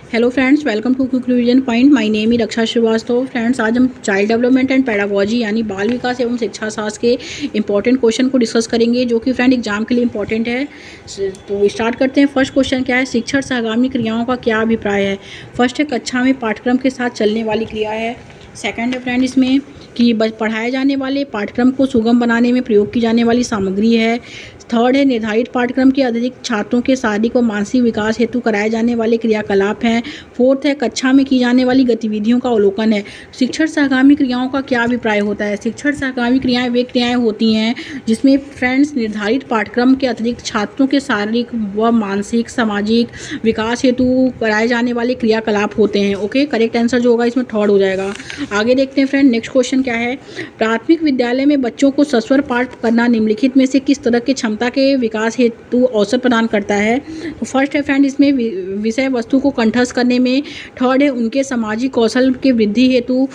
Hello friends, welcome to quick revision point. My name ही Raksha Srivastava. Friends, आज हम child development and pedagogy यानी बाल विकास एवं शिक्षा शास्त्र के इंपॉर्टेंट क्वेश्चन को डिस्कस करेंगे, जो कि फ्रेंड एग्जाम के लिए इंपॉर्टेंट है। तो स्टार्ट करते हैं। फर्स्ट क्वेश्चन क्या है, शिक्षण सहगामी क्रियाओं का क्या अभिप्राय है। फर्स्ट है, कक्षा में पाठ्यक्रम के साथ चलने वाली क्रिया है। सेकंड है फ्रेंड इसमें कि पढ़ाए जाने वाले पाठ्यक्रम को सुगम बनाने में प्रयोग की जाने वाली सामग्री है। थर्ड है, निर्धारित पाठ्यक्रम के अतिरिक्त छात्रों के शारीरिक व मानसिक विकास हेतु कराए जाने वाले क्रियाकलाप हैं। फोर्थ है, कक्षा में की जाने वाली गतिविधियों का अवलोकन है। शिक्षण सहगामी क्रियाओं का क्या अभिप्राय होता है। शिक्षण सहगामी क्रियाएं वे क्रियाएं होती हैं जिसमें फ्रेंड्स निर्धारित पाठ्यक्रम के अतिरिक्त छात्रों के शारीरिक व मानसिक सामाजिक विकास हेतु कराए जाने वाले क्रियाकलाप होते हैं। ओके, करेक्ट आंसर जो होगा इसमें थर्ड हो जाएगा। आगे देखते हैं फ्रेंड, नेक्स्ट क्वेश्चन क्या है, प्राथमिक विद्यालय में बच्चों को सस्वर पाठ करना निम्नलिखित में से किस तरह के क्षमता के विकास हेतु अवसर प्रदान करता है। तो फर्स्ट है फ्रेंड इसमें विषय वस्तु को कंठस्थ करने में। थर्ड है, उनके सामाजिक कौशल के वृद्धि हेतु।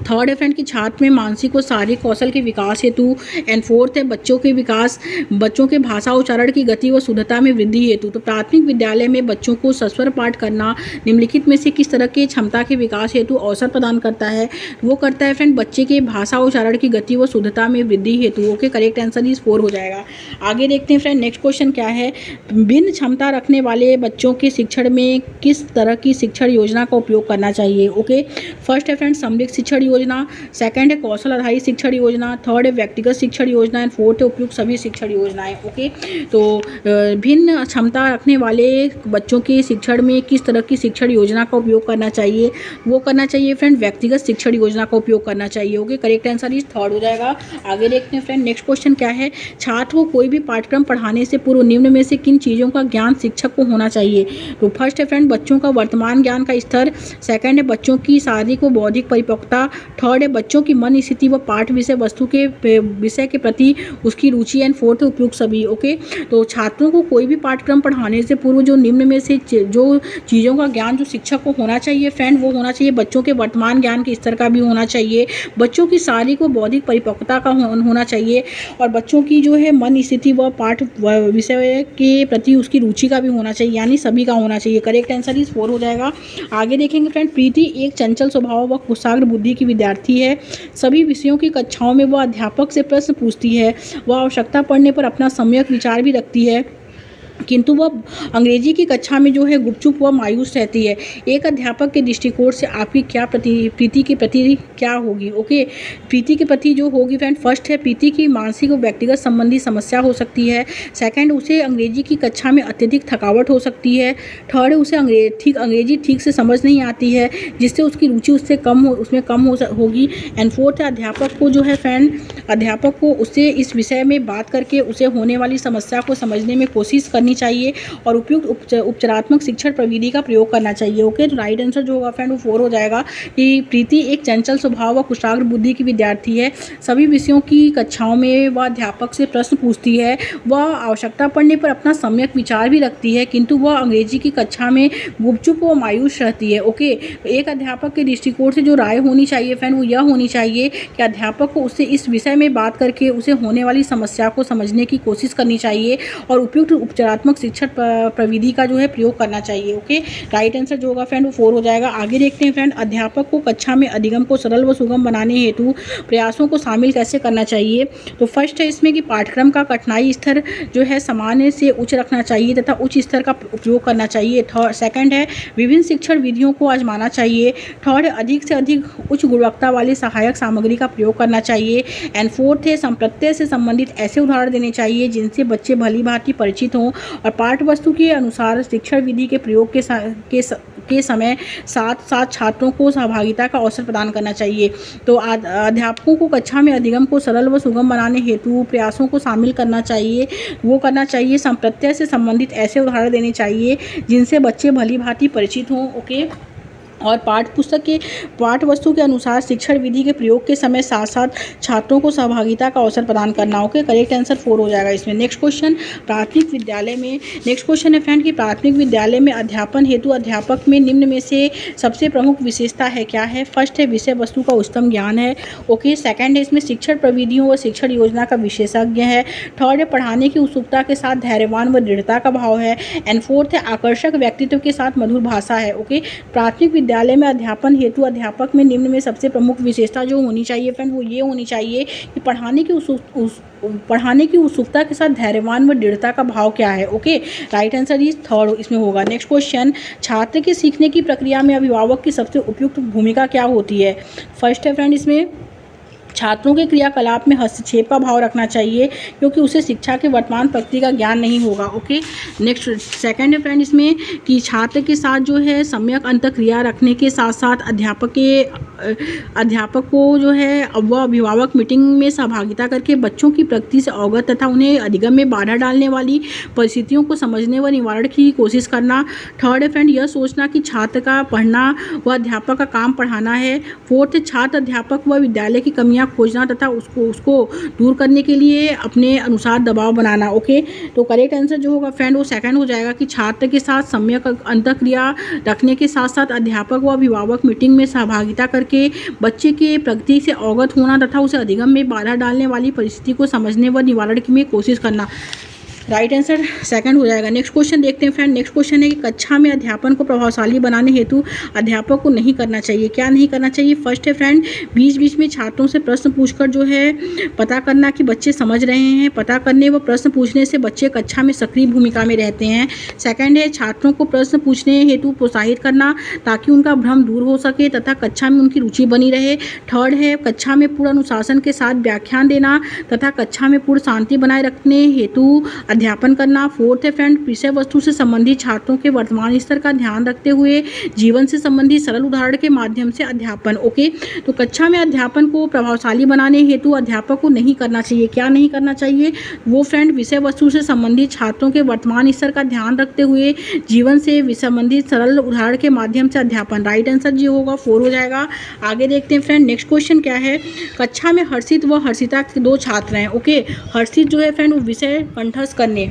थर्ड है फ्रेंड कि छात्र में मानसिक और शारीरिक कौशल के विकास हेतु। एंड फोर्थ है, बच्चों के भाषा उच्चारण की गति व शुद्धता में वृद्धि हेतु। तो प्राथमिक विद्यालय में बच्चों को सस्वर पाठ करना निम्नलिखित में से किस तरह के क्षमता के विकास हेतु अवसर प्रदान करता है। वो करता है फ्रेंड बच्चे के भाषा उच्चारण की गति व शुद्धता में वृद्धि हेतु। ओके, करेक्ट आंसर इस 4 हो जाएगा। आगे देखते हैं फ्रेंड, नेक्स्ट क्वेश्चन क्या है, भिन्न क्षमता रखने वाले बच्चों के शिक्षण में किस तरह की शिक्षण योजना का उपयोग करना चाहिए। ओके, फर्स्ट है फ्रेंड समृद्ध शिक्षण योजना। सेकंड है कौशल आधारित शिक्षण योजना। थर्ड है व्यक्तिगत शिक्षण योजना। एंड फोर्थ है उपयुक्त सभी शिक्षण योजनाएं। ओके, तो भिन्न क्षमता रखने वाले बच्चों के शिक्षण में किस तरह की शिक्षण योजना का उपयोग करना चाहिए। वो करना चाहिए फ्रेंड व्यक्तिगत शिक्षण योजना का उपयोग करना चाहिए। ओके, करेक्ट आंसर इस थर्ड हो जाएगा। आगे देखते हैं फ्रेंड, नेक्स्ट क्वेश्चन क्या है, छात्र को कोई भी पाठ्यक्रम पढ़ाने से पूर्व निम्न में से किन चीज़ों का ज्ञान शिक्षक को होना चाहिए। तो फर्स्ट है फ्रेंड बच्चों का वर्तमान ज्ञान का स्तर। सेकंड है बच्चों की शारीरिक व बौद्धिक परिपक्वता। थर्ड है बच्चों की मन स्थिति व पाठ विषय वस्तु के विषय के प्रति उसकी रुचि। एंड फोर्थ है उपयुक्त सभी। ओके, तो छात्रों को कोई भी पाठ्यक्रम पढ़ाने से पूर्व जो निम्न में से जो चीज़ों का ज्ञान जो शिक्षक को होना चाहिए फ्रेंड, वो होना चाहिए बच्चों के वर्तमान ज्ञान के स्तर का भी होना चाहिए, बच्चों की शारीरिक व बौद्धिक परिपक्वता का होना चाहिए, और बच्चों की जो है मन स्थिति व पाठ विषय के प्रति उसकी रुचि का भी होना चाहिए, यानी सभी का होना चाहिए। करेक्ट आंसर इस 4 हो जाएगा। आगे देखेंगे फ्रेंड, प्रीति एक चंचल स्वभाव व कुशाग्र बुद्धि की विद्यार्थी है। सभी विषयों की कक्षाओं में वह अध्यापक से प्रश्न पूछती है। वह आवश्यकता पड़ने पर अपना सम्यक विचार भी रखती है, किंतु वह अंग्रेजी की कक्षा में जो है गुपचुप व मायूस रहती है। एक अध्यापक के दृष्टिकोण से आपकी क्या प्रीति के प्रति क्या होगी। ओके, प्रीति के प्रति जो होगी फ्रेंड, फर्स्ट है प्रीति की मानसिक और व्यक्तिगत संबंधी समस्या हो सकती है। सेकंड, उसे अंग्रेजी की कक्षा में अत्यधिक थकावट हो सकती है। थर्ड है, उसे अंग्रेजी ठीक से समझ नहीं आती है, जिससे उसकी रुचि उसमें कम होगी। एंड फोर्थ है, अध्यापक को उससे इस विषय में बात करके उसे होने वाली समस्या को समझने में कोशिश करनी चाहिए और उपयुक्त उपचारात्मक शिक्षण प्रविधि का प्रयोग करना चाहिए। ओके, तो राइट आंसर जो होगा फ्रेंड वो 4 हो जाएगा कि प्रीति एक चंचल स्वभाव व कुशाग्र बुद्धि की विद्यार्थी है। सभी विषयों की कक्षाओं में वह अध्यापक से प्रश्न पूछती है। वह आवश्यकता पड़ने पर अपना सम्यक विचार भी रखती है, किंतु वह अंग्रेजी की कक्षा में गुपचुप व मायूस रहती है। ओके, एक अध्यापक के दृष्टिकोण से जो राय होनी चाहिए फ्रेंड वो यह होनी चाहिए कि अध्यापक को उससे इस विषय में बात करके उसे होने वाली समस्या को समझने की कोशिश करनी चाहिए और उपयुक्त उपचारात्मक शिक्षण प्रविधि का जो है प्रयोग करना चाहिए। ओके, राइट आंसर जो होगा फ्रेंड वो 4 हो जाएगा। आगे देखते हैं फ्रेंड, अध्यापक को कक्षा में अधिगम को सरल व सुगम बनाने हेतु प्रयासों को शामिल कैसे करना चाहिए। तो फर्स्ट है इसमें कि पाठ्यक्रम का कठिनाई स्तर जो है सामान्य से उच्च रखना चाहिए तथा उच्च स्तर का उपयोग करना चाहिए। सेकंड है विभिन्न शिक्षण विधियों को आजमाना चाहिए। थर्ड है अधिक से अधिक उच्च गुणवत्ता वाली सहायक सामग्री का प्रयोग करना चाहिए। एंड फोर्थ है संप्रत्यय से संबंधित ऐसे उदाहरण देने चाहिए जिनसे बच्चे भली भांति परिचित हों और पाठ्य वस्तु के अनुसार शिक्षण विधि के प्रयोग के समय साथ साथ छात्रों को सहभागिता का अवसर प्रदान करना चाहिए। तो अध्यापकों को कक्षा में अधिगम को सरल व सुगम बनाने हेतु प्रयासों को शामिल करना चाहिए। वो करना चाहिए संप्रत्यय से संबंधित ऐसे उदाहरण देने चाहिए जिनसे बच्चे भली भांति परिचित हों। ओके, और पाठ्य वस्तु के अनुसार शिक्षण विधि के प्रयोग के समय साथ साथ छात्रों को सहभागिता का अवसर प्रदान करना। ओके, करेक्ट आंसर 4 हो जाएगा इसमें। नेक्स्ट क्वेश्चन, प्राथमिक विद्यालय में नेक्स्ट क्वेश्चन है फ्रेंड कि प्राथमिक विद्यालय में अध्यापन हेतु अध्यापक में निम्न में से सबसे प्रमुख विशेषता है क्या है? फर्स्ट है विषय वस्तु का उच्चतम ज्ञान है। ओके, सेकंड है इसमें शिक्षण प्रविधियों व शिक्षण योजना का विशेषज्ञ है। थर्ड है पढ़ाने की उत्सुकता के साथ धैर्यवान व दृढ़ता का भाव है। एंड फोर्थ है आकर्षक व्यक्तित्व के साथ मधुर भाषा है। ओके, प्राथमिक विद्यालय में अध्यापन हेतु अध्यापक में निम्न में सबसे प्रमुख विशेषता जो होनी चाहिए फ्रेंड वो ये होनी चाहिए कि पढ़ाने की उत्सुकता के साथ धैर्यवान व दृढ़ता का भाव क्या है? Okay, right answer is third इसमें होगा। नेक्स्ट क्वेश्चन, छात्र के सीखने की प्रक्रिया में अभिभावक की सबसे उपयुक्त भूमिका क्या होती है? फर्स्ट है फ्रेंड इसमें छात्रों के क्रियाकलाप में हस्तक्षेप का भाव रखना चाहिए क्योंकि उसे शिक्षा के वर्तमान प्रगति का ज्ञान नहीं होगा। ओके, नेक्स्ट सेकंड है फ्रेंड इसमें कि छात्र के साथ जो है सम्यक अंतःक्रिया रखने के साथ साथ अध्यापक को जो है वह अभिभावक मीटिंग में सहभागिता करके बच्चों की प्रगति से अवगत तथा उन्हें अधिगम में बाधा डालने वाली परिस्थितियों को समझने व निवारण की कोशिश करना। थर्ड है फ्रेंड यह सोचना कि छात्र का पढ़ना व अध्यापक का काम पढ़ाना है। फोर्थ, छात्र अध्यापक व विद्यालय की कमियां खोजना तथा उसको दूर करने के लिए अपने अनुसार दबाव बनाना। ओके, तो करेक्ट आंसर जो होगा फ्रेंड वो सेकंड हो जाएगा कि छात्र के साथ सम्यक अंतःक्रिया रखने के साथ साथ अध्यापक व अभिभावक मीटिंग में सहभागिता करके बच्चे के प्रगति से अवगत होना तथा उसे अधिगम में बाधा डालने वाली परिस्थिति को समझने व निवारण की कोशिश करना। राइट आंसर सेकंड हो जाएगा। नेक्स्ट क्वेश्चन देखते हैं फ्रेंड। नेक्स्ट क्वेश्चन है कि कक्षा में अध्यापन को प्रभावशाली बनाने हेतु अध्यापक को नहीं करना चाहिए। क्या नहीं करना चाहिए? फर्स्ट है फ्रेंड बीच बीच में छात्रों से प्रश्न पूछकर जो है पता करना कि बच्चे समझ रहे हैं। पता करने व प्रश्न पूछने से बच्चे कक्षा में सक्रिय भूमिका में रहते हैं। सेकंड है छात्रों को प्रश्न पूछने हेतु प्रोत्साहित करना ताकि उनका भ्रम दूर हो सके तथा कक्षा में उनकी रुचि बनी रहे। थर्ड है कक्षा में पूर्ण अनुशासन के साथ व्याख्यान देना तथा कक्षा में पूर्ण शांति बनाए रखने हेतु अध्यापन करना। फोर्थ है फ्रेंड विषय वस्तु से संबंधित छात्रों के वर्तमान स्तर का ध्यान रखते हुए जीवन से संबंधित सरल उदाहरण के माध्यम से अध्यापन। ओके, तो कक्षा में अध्यापन को प्रभावशाली बनाने हेतु अध्यापक को नहीं करना चाहिए। क्या नहीं करना चाहिए? वो फ्रेंड विषय वस्तु से संबंधित छात्रों के वर्तमान स्तर का ध्यान रखते हुए जीवन से संबंधित सरल उदाहरण के माध्यम से अध्यापन। राइट आंसर जो होगा 4 हो जाएगा। आगे देखते हैं फ्रेंड। नेक्स्ट क्वेश्चन क्या है? कक्षा में हर्षित व हर्षिता के 2 छात्र हैं। ओके, हर्षित जो है फ्रेंड वो विषय कंठस्थ करने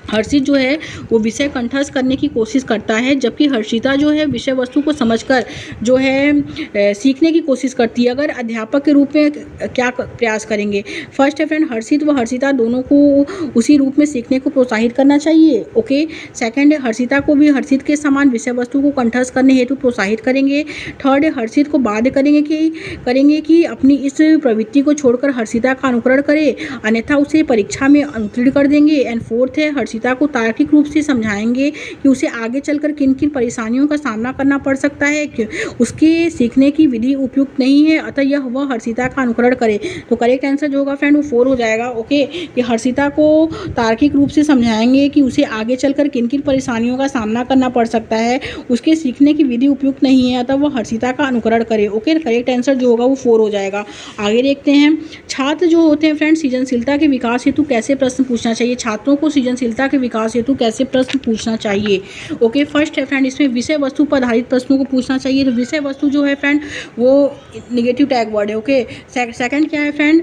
हर्षित जो है वो विषय कंठस्थ करने की कोशिश करता है जबकि हर्षिता जो है विषय वस्तु को समझकर जो है सीखने की कोशिश करती है। अगर अध्यापक के रूप में क्या प्रयास करेंगे? फर्स्ट है फ्रेंड हर्षित व हर्षिता दोनों को उसी रूप में सीखने को प्रोत्साहित करना चाहिए। ओके, सेकंड है हर्षिता को भी हर्षित के समान विषय वस्तु को कंठस्थ करने हेतु प्रोत्साहित करेंगे। थर्ड है हर्षित को बाध्य करेंगे कि अपनी इस प्रवृत्ति को छोड़कर हर्षिता का अनुकरण करे अन्यथा उसे परीक्षा में अनुत्तीर्ण कर देंगे। एंड फोर्थ है हर्षिता को तार्किक रूप से समझाएंगे कि उसे आगे चलकर किन किन परेशानियों का सामना करना पड़ सकता है कि उसके सीखने की विधि उपयुक्त नहीं है अतः यह वह हर्षिता का अनुकरण करे। तो करेक्ट आंसर जो होगा फ्रेंड वो 4 हो जाएगा। ओके, कि हर्षिता को तार्किक रूप से समझाएंगे कि उसे आगे चलकर किन किन परेशानियों का सामना करना पड़ सकता है, उसके सीखने की विधि उपयुक्त नहीं है अतः वह हर्षिता का अनुकरण करे। ओके, करेक्ट आंसर जो होगा वो 4 हो जाएगा। आगे देखते हैं। छात्र जो होते हैं फ्रेंड सृजनशीलता के विकास हेतु कैसे प्रश्न पूछना चाहिए? छात्रों को सृजनशीलता के विकास हेतु कैसे प्रश्न पूछना चाहिए? ओके, फर्स्ट है फ्रेंड इसमें विषय वस्तु पर आधारित प्रश्नों को पूछना चाहिए। तो विषय वस्तु जो है फ्रेंड वो नेगेटिव टैग वर्ड है। ओके, सेकंड क्या है फ्रेंड?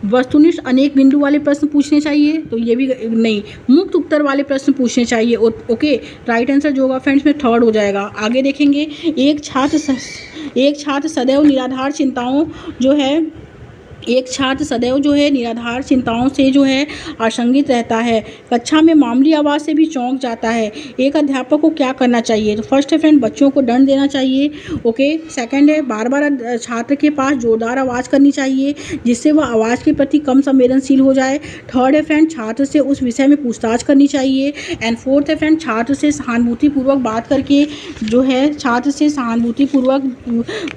वस्तुनिष्ठ अनेक बिंदु वाले प्रश्न पूछने चाहिए। तो ये भी नहीं, मुक्त उत्तर वाले प्रश्न पूछने चाहिए। ओके, राइट आंसर जो होगा फ्रेंड्स में 3rd हो जाएगा। आगे देखेंगे। एक छात्र सदैव निराधार चिंताओं से जो है आशंकित रहता है। कक्षा में मामूली आवाज़ से भी चौंक जाता है। एक अध्यापक को क्या करना चाहिए? तो फर्स्ट है फ्रेंड बच्चों को दंड देना चाहिए। ओके, सेकंड है बार बार छात्र के पास जोरदार आवाज़ करनी चाहिए जिससे वह आवाज़ के प्रति कम संवेदनशील हो जाए। थर्ड है फ्रेंड छात्र से उस विषय में पूछताछ करनी चाहिए। एंड फोर्थ है फ्रेंड छात्र से सहानुभूतिपूर्वक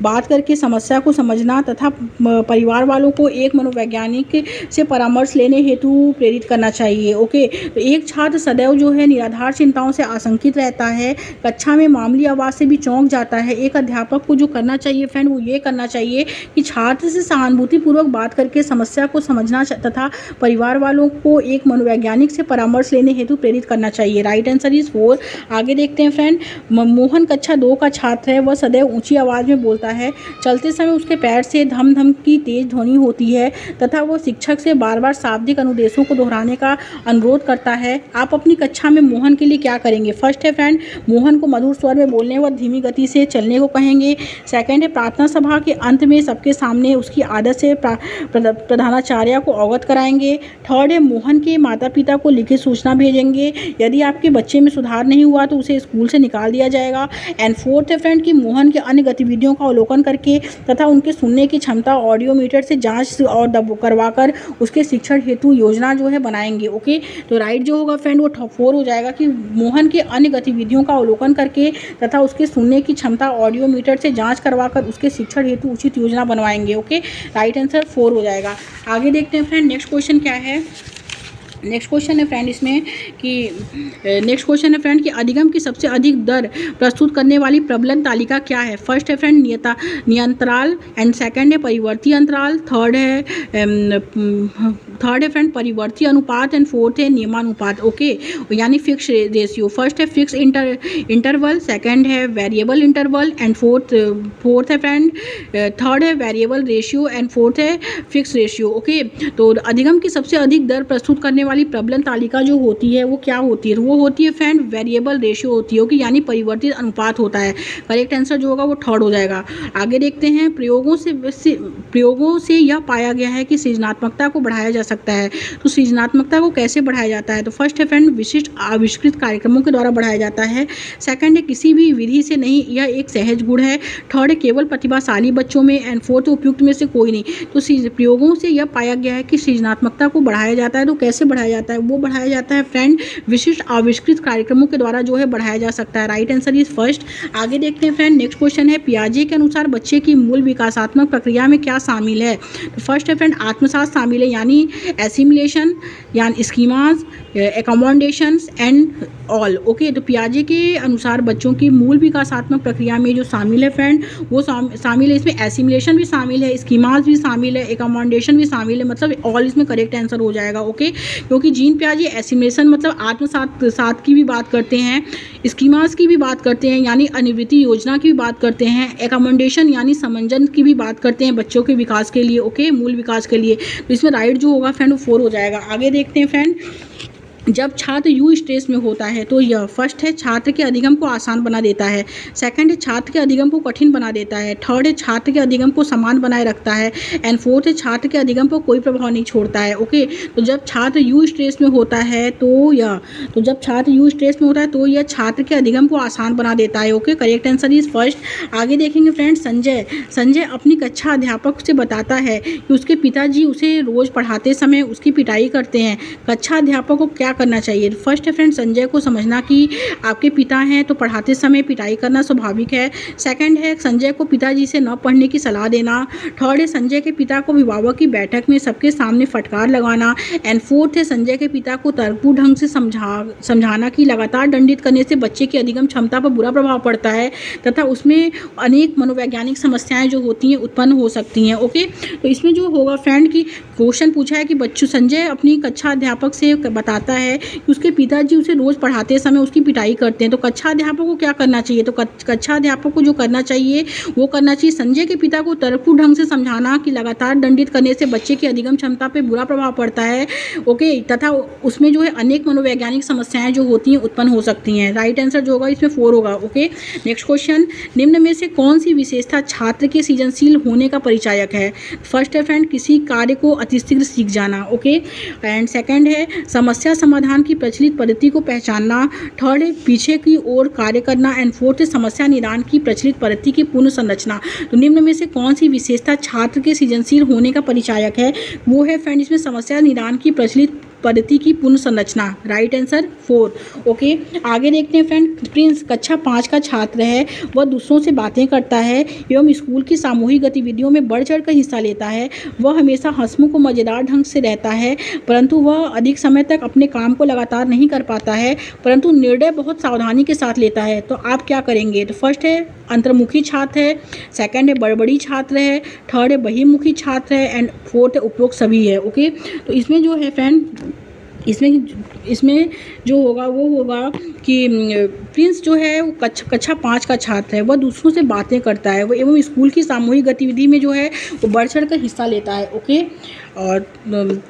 बात करके समस्या को समझना तथा परिवार वालों को एक मनोवैज्ञानिक से परामर्श लेने हेतु प्रेरित करना चाहिए। ओके, तो एक छात्र सदैव जो है निराधार चिंताओं से आशंकित रहता है, कक्षा में मामूली आवाज़ से भी चौंक जाता है। एक अध्यापक को जो करना चाहिए फ्रेंड, वो ये करना चाहिए कि छात्र से सहानुभूतिपूर्वक बात करके समस्या को समझना तथा परिवार वालों को एक मनोवैज्ञानिक से परामर्श लेने हेतु प्रेरित करना चाहिए। Right answer is 4। आगे देखते हैं फ्रेंड, मोहन कक्षा 2 का छात्र है। वह सदैव ऊंची आवाज़ में बोलता है। चलते समय उसके पैर से धम धम की तेज ध्वनि होती है तथा वह शिक्षक से बार बार शाब्दिक अनुदेशों को दोहराने का अनुरोध करता है। आप अपनी कक्षा में मोहन के लिए क्या करेंगे? फर्स्ट है फ्रेंड, मोहन को मधुर स्वर में बोलने व धीमी गति से चलने को कहेंगे। सेकंड है, प्रार्थना सभा के अंत में सबके सामने उसकी आदत से प्रधानाचार्य को अवगत कराएंगे। थर्ड है, मोहन के माता पिता को लिखित सूचना भेजेंगे। यदि आपके बच्चे में सुधार नहीं हुआ तो उसे स्कूल से निकाल दिया जाएगा। एंड फोर्थ है फ्रेंड कि मोहन के अन्य गतिविधियों का अवलोकन करके तथा उनके सुनने की क्षमता ऑडियोमीटर से जांच और करवाकर उसके शिक्षण हेतु योजना जो है बनाएंगे। ओके, तो राइट जो होगा फ्रेंड वो 4 हो जाएगा कि मोहन के अन्य गतिविधियों का अवलोकन करके तथा उसके सुनने की क्षमता ऑडियोमीटर से जांच करवाकर उसके शिक्षण हेतु उचित योजना बनवाएंगे। ओके, राइट आंसर 4 हो जाएगा। आगे देखते हैं फ्रेंड, नेक्स्ट क्वेश्चन क्या है। नेक्स्ट क्वेश्चन है फ्रेंड इसमें कि अधिगम की सबसे अधिक दर प्रस्तुत करने वाली प्रबलन तालिका क्या है? फर्स्ट है फ्रेंड नियंत्राल, एंड सेकंड है परिवर्ती अंतराल, थर्ड है फ्रेंड परिवर्ती अनुपात, एंड फोर्थ है नियमानुपात। ओके, यानी फिक्स रेशियो। फर्स्ट है फिक्स इंटरवल, सेकंड है वेरिएबल इंटरवल, एंड फोर्थ है फ्रेंड थर्ड है वेरिएबल रेशियो, एंड फोर्थ है फिक्स रेशियो। ओके, तो अधिगम की सबसे अधिक दर प्रस्तुत करने वाली प्रबलन तालिका जो होती है वो क्या होती है? वो होती है फ्रेंड वेरिएबल रेशियो होती है। ओके, यानी परिवर्तित अनुपात होता है। करेक्ट आंसर जो होगा वो थर्ड हो जाएगा। आगे देखते हैं, प्रयोगों से यह पाया गया है कि सृजनात्मकता को बढ़ाया जा सकता है। तो सृजनात्मकता को कैसे बढ़ाया जाता है? तो फर्स्ट है फ्रेंड विशिष्ट आविष्कृत कार्यक्रमों के द्वारा बढ़ाया जाता है। सेकंड है किसी भी विधि से नहीं, यह एक सहज गुण है। थर्ड है केवल प्रतिभाशाली बच्चों में, एंड फोर्थ उपयुक्त में से कोई नहीं। तो प्रयोगों से यह पाया गया है कि सृजनात्मकता को बढ़ाया जाता है। तो कैसे बढ़ाया जाता है? वो बढ़ाया जाता है फ्रेंड विशिष्ट आविष्कृत कार्यक्रमों के द्वारा जो है बढ़ाया जा सकता है। Right answer is first. आगे देखते हैं फ्रेंड, नेक्स्ट क्वेश्चन है पियाजे के अनुसार बच्चे की मूल विकासात्मक प्रक्रिया में क्या शामिल है? तो फर्स्ट है फ्रेंड आत्मसात शामिल है, यानी एसिमिलेशन, यानी schemas, accommodations and all. Okay, तो पियाजे के अनुसार बच्चों की मूल विकासात्मक प्रक्रिया में जो शामिल है फ्रेंड वो शामिल है, इसमें एसिमिलेशन भी शामिल है, स्कीमास भी शामिल है, एकोमोडेशन भी शामिल है, मतलब ऑल इसमें करेक्ट आंसर हो जाएगा। ओके, क्योंकि जीन पियाजे एसिमिलेशन मतलब आत्मसात की भी बात करते हैं, स्कीमास की भी बात करते हैं यानी अनिवृत्ति योजना की भी बात करते हैं, एकोमोडेशन यानी समंजन की भी बात करते हैं बच्चों के विकास के लिए। ओके, मूल विकास के लिए। तो इसमें राइट जो होगा फ्रेंड वो 4 हो जाएगा। आगे देखते हैं फ्रेंड, जब छात्र यू स्ट्रेस में होता है तो यह फर्स्ट है छात्र के अधिगम को आसान बना देता है, सेकंड है छात्र के अधिगम को कठिन बना देता है, थर्ड है छात्र के अधिगम को समान बनाए रखता है, एंड फोर्थ है छात्र के अधिगम पर कोई प्रभाव नहीं छोड़ता है। ओके, तो जब छात्र यू स्ट्रेस में होता है तो यह छात्र के अधिगम को आसान बना देता है। Okay, correct answer is first. आगे देखेंगे फ्रेंड, संजय अपनी कक्षा अध्यापक से बताता है कि उसके पिताजी उसे रोज पढ़ाते समय उसकी पिटाई करते हैं। कक्षा अध्यापक को क्या करना चाहिए? फर्स्ट है फ्रेंड संजय को समझना कि आपके पिता हैं तो पढ़ाते समय पिटाई करना स्वाभाविक है। सेकंड है संजय को पिताजी से न पढ़ने की सलाह देना। थर्ड है संजय के पिता को अभिभावक की बैठक में सबके सामने फटकार लगाना। एंड फोर्थ है संजय के पिता को तर्कपूर्ण ढंग से समझाना कि लगातार दंडित करने से बच्चे की अधिगम क्षमता पर बुरा प्रभाव पड़ता है तथा उसमें अनेक मनोवैज्ञानिक समस्याएं जो होती हैं उत्पन्न हो सकती हैं। ओके, तो इसमें जो होगा फ्रेंड की क्वेश्चन पूछा है कि बच्चों संजय अपनी कक्षा अध्यापक से बताता है कि उसके पिताजी उसे रोज पढ़ाते समय उसकी पिटाई करते हैं। तो कक्षा अध्यापक को क्या करना चाहिए? तो कक्षा अध्यापक को जो करना चाहिए वो करना चाहिए संजय के पिता को तर्कपूर्ण ढंग से समझाना कि लगातार दंडित करने से बच्चे की अधिगम क्षमता पर बुरा प्रभाव पड़ता है। ओके, तथा उसमें जो है अनेक मनोवैज्ञानिक समस्याएं जो होती हैं उत्पन्न हो सकती हैं। राइट आंसर जो होगा इसमें 4 होगा। ओके, नेक्स्ट क्वेश्चन, निम्न में से कौन सी विशेषता छात्र के सृजनशील होने का परिचायक है? फर्स्ट है फ्रेंड किसी कार्य को अतिशीघ्र सीख जाना। ओके, एंड सेकंड है समस्या समाधान की प्रचलित पद्धति को पहचानना। थर्ड है पीछे की ओर कार्य करना। एंड फोर्थ है समस्या निदान की प्रचलित पद्धति की पूर्ण संरचना। तो निम्न में से कौन सी विशेषता छात्र के सृजनशील होने का परिचायक है? वो है फ्रेंड इसमें समस्या निदान की प्रचलित पद्धति की पुनर्संरचना, राइट आंसर 4। ओके, आगे देखते हैं फ्रेंड। प्रिंस कक्षा 5 का छात्र है, वह दूसरों से बातें करता है एवं स्कूल की सामूहिक गतिविधियों में बढ़ चढ़ कर हिस्सा लेता है। वह हमेशा हंसमुख और मज़ेदार ढंग से रहता है, परंतु वह अधिक समय तक अपने काम को लगातार नहीं कर पाता है, परंतु निर्णय बहुत सावधानी के साथ लेता है। तो आप क्या करेंगे? तो फर्स्ट है अंतर्मुखी छात्र है, सेकंड है बड़बड़ी छात्र है, थर्ड है बहिर्मुखी छात्र है एंड फोर्थ है उपरोक्त सभी है। ओके, तो इसमें जो है फ्रेंड, इसमें जो होगा वो होगा कि प्रिंस जो है वो कक्षा 5 का छात्र है, वह दूसरों से बातें करता है, वो एवं स्कूल की सामूहिक गतिविधि में जो है वो बढ़ चढ़ कर हिस्सा लेता है। ओके, और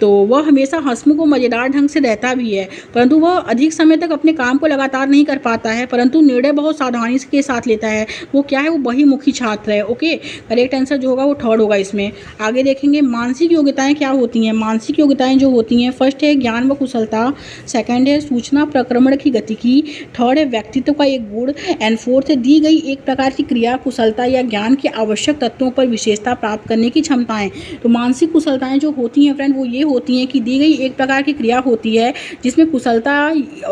तो वह हमेशा हंसमुख और मज़ेदार ढंग से रहता भी है, परंतु वह अधिक समय तक अपने काम को लगातार नहीं कर पाता है, परंतु निर्णय बहुत सावधानी के साथ लेता है। वो क्या है? वो बहिर्मुखी छात्र है। ओके, करेक्ट आंसर जो होगा वो थर्ड होगा इसमें। आगे देखेंगे मानसिक योग्यताएं क्या होती हैं। मानसिक योग्यताएं जो होती हैं, फर्स्ट है ज्ञान व कुशलता, सेकंड है सूचना प्रक्रमण की गतिकी, थर्ड है व्यक्तित्व का एक गुण एंड फोर्थ है दी गई एक प्रकार की क्रिया, कुशलता या ज्ञान के आवश्यक तत्वों पर विशेषता प्राप्त करने की क्षमताएं। तो मानसिक कुशलताएं जो होती हैं फ्रेंड वो ये होती हैं कि दी गई एक प्रकार की क्रिया होती है जिसमें कुशलता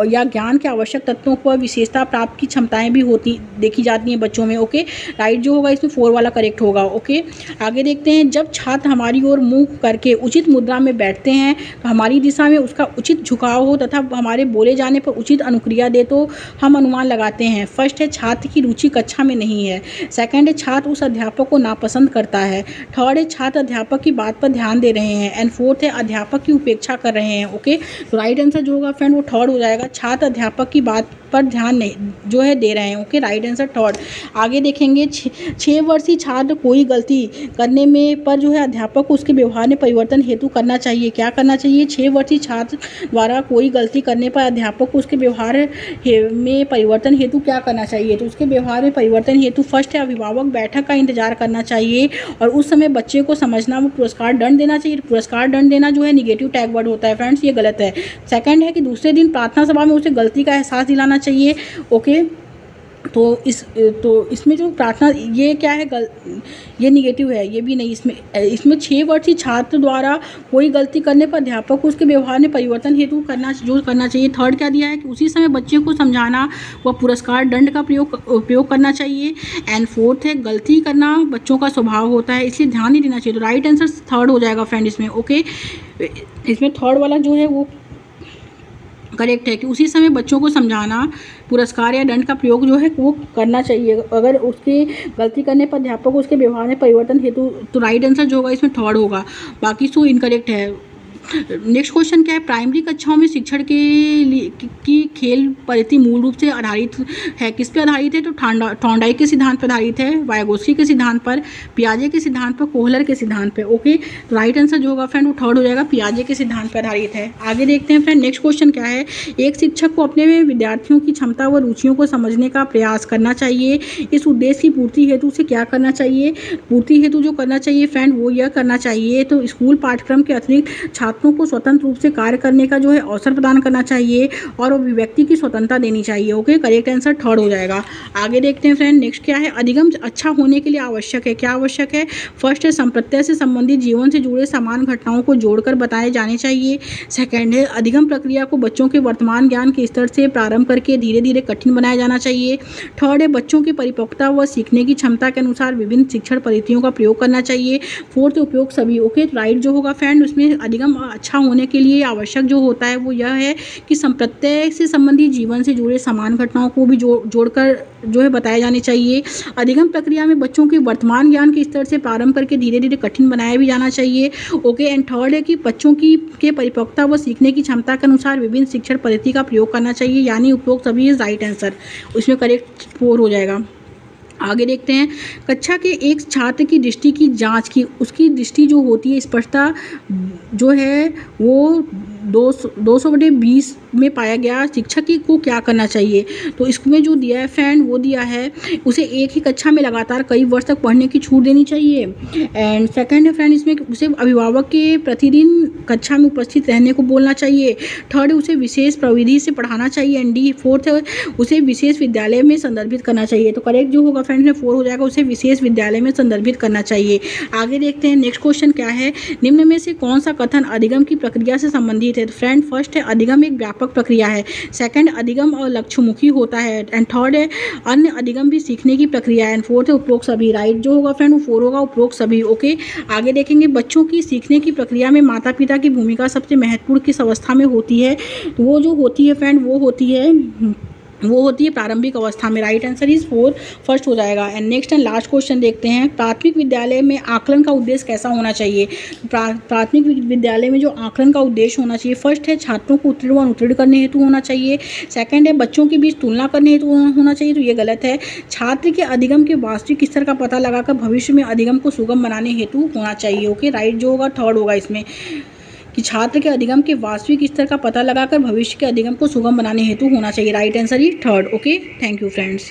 या ज्ञान के आवश्यक तत्वों पर विशेषता प्राप्त की क्षमताएं भी होती देखी जाती हैं बच्चों में। ओके, राइट जो होगा इसमें 4 वाला करेक्ट होगा। ओके, आगे देखते हैं। जब छात्र हमारी ओर मुंह करके उचित मुद्रा में बैठते हैं तो हमारी दिशा में उसका उचित झुकाव हो तथा हमारे बोले जाने पर उचित अनुक्रिया दे तो हम अनुमान लगाते हैं। फर्स्ट है छात्र की रुचि कक्षा में नहीं है, सेकंड है छात्र उस अध्यापक को नापसंद करता है, थर्ड है छात्र अध्यापक की बात पर ध्यान दे रहे हैं एंड फोर्थ है अध्यापक की उपेक्षा कर रहे हैं। ओके, तो राइट आंसर जो होगा फ्रेंड वो थर्ड हो जाएगा, छात्र अध्यापक की बात पर ध्यान नहीं जो है दे रहे हैं। Okay, right answer third. आगे देखेंगे 6 वर्षीय छात्र कोई गलती करने में पर जो है अध्यापक को उसके व्यवहार में परिवर्तन हेतु करना चाहिए। क्या करना चाहिए? 6 वर्षीय छात्र द्वारा कोई गलती करने पर अध्यापक को उसके व्यवहार में परिवर्तन हेतु क्या करना चाहिए? तो उसके व्यवहार में परिवर्तन हेतु फर्स्ट है अभिभावक बैठक का इंतजार करना चाहिए और उस समय बच्चे को समझना वो पुरस्कार दंड देना चाहिए। पुरस्कार दंड देना जो है निगेटिव टैग वर्ड होता है फ्रेंड्स, ये गलत है। सेकंड है कि दूसरे दिन प्रार्थना सभा में उसे गलती का एहसास दिलाना चाहिए। ओके, तो इसमें जो प्रार्थना ये क्या है ये निगेटिव है, ये भी नहीं। इसमें 6 वर्षीय छात्र द्वारा कोई गलती करने पर अध्यापक को उसके व्यवहार में परिवर्तन हेतु करना चाहिए। थर्ड क्या दिया है कि उसी समय बच्चे को समझाना व पुरस्कार दंड का उपयोग करना चाहिए एंड फोर्थ है गलती करना बच्चों का स्वभाव होता है इसलिए ध्यान नहीं देना चाहिए। तो राइट आंसर थर्ड हो जाएगा फ्रेंड इसमें। ओके, इसमें थर्ड वाला जो है वो करेक्ट है कि उसी समय बच्चों को समझाना पुरस्कार या दंड का प्रयोग जो है वो करना चाहिए अगर उसकी गलती करने पर अध्यापक को उसके व्यवहार में परिवर्तन हेतु। तो राइट आंसर जो होगा इसमें थर्ड होगा, बाकी सो इनकरेक्ट है। नेक्स्ट क्वेश्चन क्या है? प्राइमरी कक्षाओं में शिक्षण की खेल पद्धति मूल रूप से आधारित है, किस पे आधारित है? तो थॉर्नडाइक के सिद्धांत पर आधारित है, वाइगोत्स्की के सिद्धांत पर, पियाजे के सिद्धांत पर, कोहलर के सिद्धांत पर। ओके, तो राइट आंसर जो होगा फ्रेंड वो थर्ड हो जाएगा, पियाजे के सिद्धांत पर आधारित है। आगे देखते हैं फ्रेंड नेक्स्ट क्वेश्चन क्या है? एक शिक्षक को अपने विद्यार्थियों की क्षमता व रुचियों को समझने का प्रयास करना चाहिए। इस उद्देश्य की पूर्ति हेतु उसे क्या करना चाहिए? पूर्ति हेतु जो करना चाहिए फ्रेंड वो यह करना चाहिए तो स्कूल पाठ्यक्रम के अतिरिक्त छात्रों को स्वतंत्र रूप से कार्य करने का जो है अवसर प्रदान करना चाहिए और अभिव्यक्ति की स्वतंत्रता देनी चाहिए। ओके, करेक्ट आंसर थर्ड हो जाएगा। आगे देखते हैं फ्रेंड नेक्स्ट क्या है? अधिगम अच्छा होने के लिए आवश्यक है, क्या आवश्यक है? फर्स्ट है संप्रत्यय से संबंधित जीवन से जुड़े समान घटनाओं को जोड़कर बताए जाने चाहिए। सेकंड है अधिगम प्रक्रिया को बच्चों के वर्तमान ज्ञान के स्तर से प्रारंभ करके धीरे धीरे कठिन बनाया जाना चाहिए। थर्ड है बच्चों की परिपक्वता व सीखने की क्षमता के अनुसार विभिन्न शिक्षण पद्धतियों का प्रयोग करना चाहिए। फोर्थ उपयोग सभी। ओके, राइट जो होगा फ्रेंड उसमें अधिगम अच्छा होने के लिए आवश्यक जो होता है वो यह है कि संप्रत्यय से संबंधित जीवन से जुड़े समान घटनाओं को भी जोड़कर जो है बताए जाने चाहिए। अधिगम प्रक्रिया में बच्चों के वर्तमान ज्ञान के स्तर से प्रारंभ करके धीरे धीरे कठिन बनाया भी जाना चाहिए। ओके, एंड थर्ड है कि बच्चों के परिपक्वता व सीखने की क्षमता के अनुसार विभिन्न शिक्षण पद्धति का प्रयोग करना चाहिए, यानी उपयोग सभी इज राइट आंसर, उसमें करेक्ट 4 हो जाएगा। आगे देखते हैं कक्षा के एक छात्र की दृष्टि की जांच की, उसकी दृष्टि जो होती है स्पष्टता जो है वो 200/20 में पाया गया। शिक्षक को क्या करना चाहिए? तो इसमें जो दिया है फ्रेंड वो दिया है उसे एक ही कक्षा में लगातार कई वर्ष तक पढ़ने की छूट देनी चाहिए। एंड सेकंड है फ्रेंड इसमें उसे अभिभावक के प्रतिदिन कक्षा में उपस्थित रहने को बोलना चाहिए। थर्ड है उसे विशेष प्रविधि से पढ़ाना चाहिए। एंड डी फोर्थ है उसे विशेष विद्यालय में संदर्भित करना चाहिए। तो करेक्ट जो होगा फ्रेंड में 4 हो जाएगा, उसे विशेष विद्यालय में संदर्भित करना चाहिए। आगे देखते हैं नेक्स्ट क्वेश्चन क्या है? निम्न में से कौन सा कथन अधिगम की प्रक्रिया से संबंधित निहित है? फ्रेंड फर्स्ट है अधिगम एक व्यापक प्रक्रिया है, सेकंड अधिगम और लक्ष्यमुखी होता है, एंड थर्ड है अन्य अधिगम भी सीखने की प्रक्रिया है, एंड फोर्थ है उपरोक्त सभी। राइट जो होगा फ्रेंड वो 4 होगा, उपरोक्त सभी। ओके, आगे देखेंगे बच्चों की सीखने की प्रक्रिया में माता पिता की भूमिका सबसे महत्वपूर्ण किस अवस्था में होती है? तो वो जो होती है फ्रेंड वो होती है प्रारंभिक अवस्था में। राइट आंसर इज 4 फर्स्ट हो जाएगा। And next and last question देखते हैं, प्राथमिक विद्यालय में आकलन का उद्देश्य कैसा होना चाहिए? प्राथमिक विद्यालय में जो आकलन का उद्देश्य होना चाहिए, फर्स्ट है छात्रों को उत्तीर्ण व अनुत्तीर्ण करने हेतु होना चाहिए, सेकंड है बच्चों के बीच तुलना करने हेतु होना चाहिए, तो ये गलत है। छात्र के अधिगम के वास्तविक स्तर का पता लगाकर भविष्य में अधिगम को सुगम बनाने हेतु होना चाहिए। ओके, राइट जो होगा थर्ड होगा इसमें, कि छात्र के अधिगम के वास्तविक स्तर का पता लगाकर भविष्य के अधिगम को सुगम बनाने हेतु होना चाहिए। Right answer is third. Okay, thank you friends.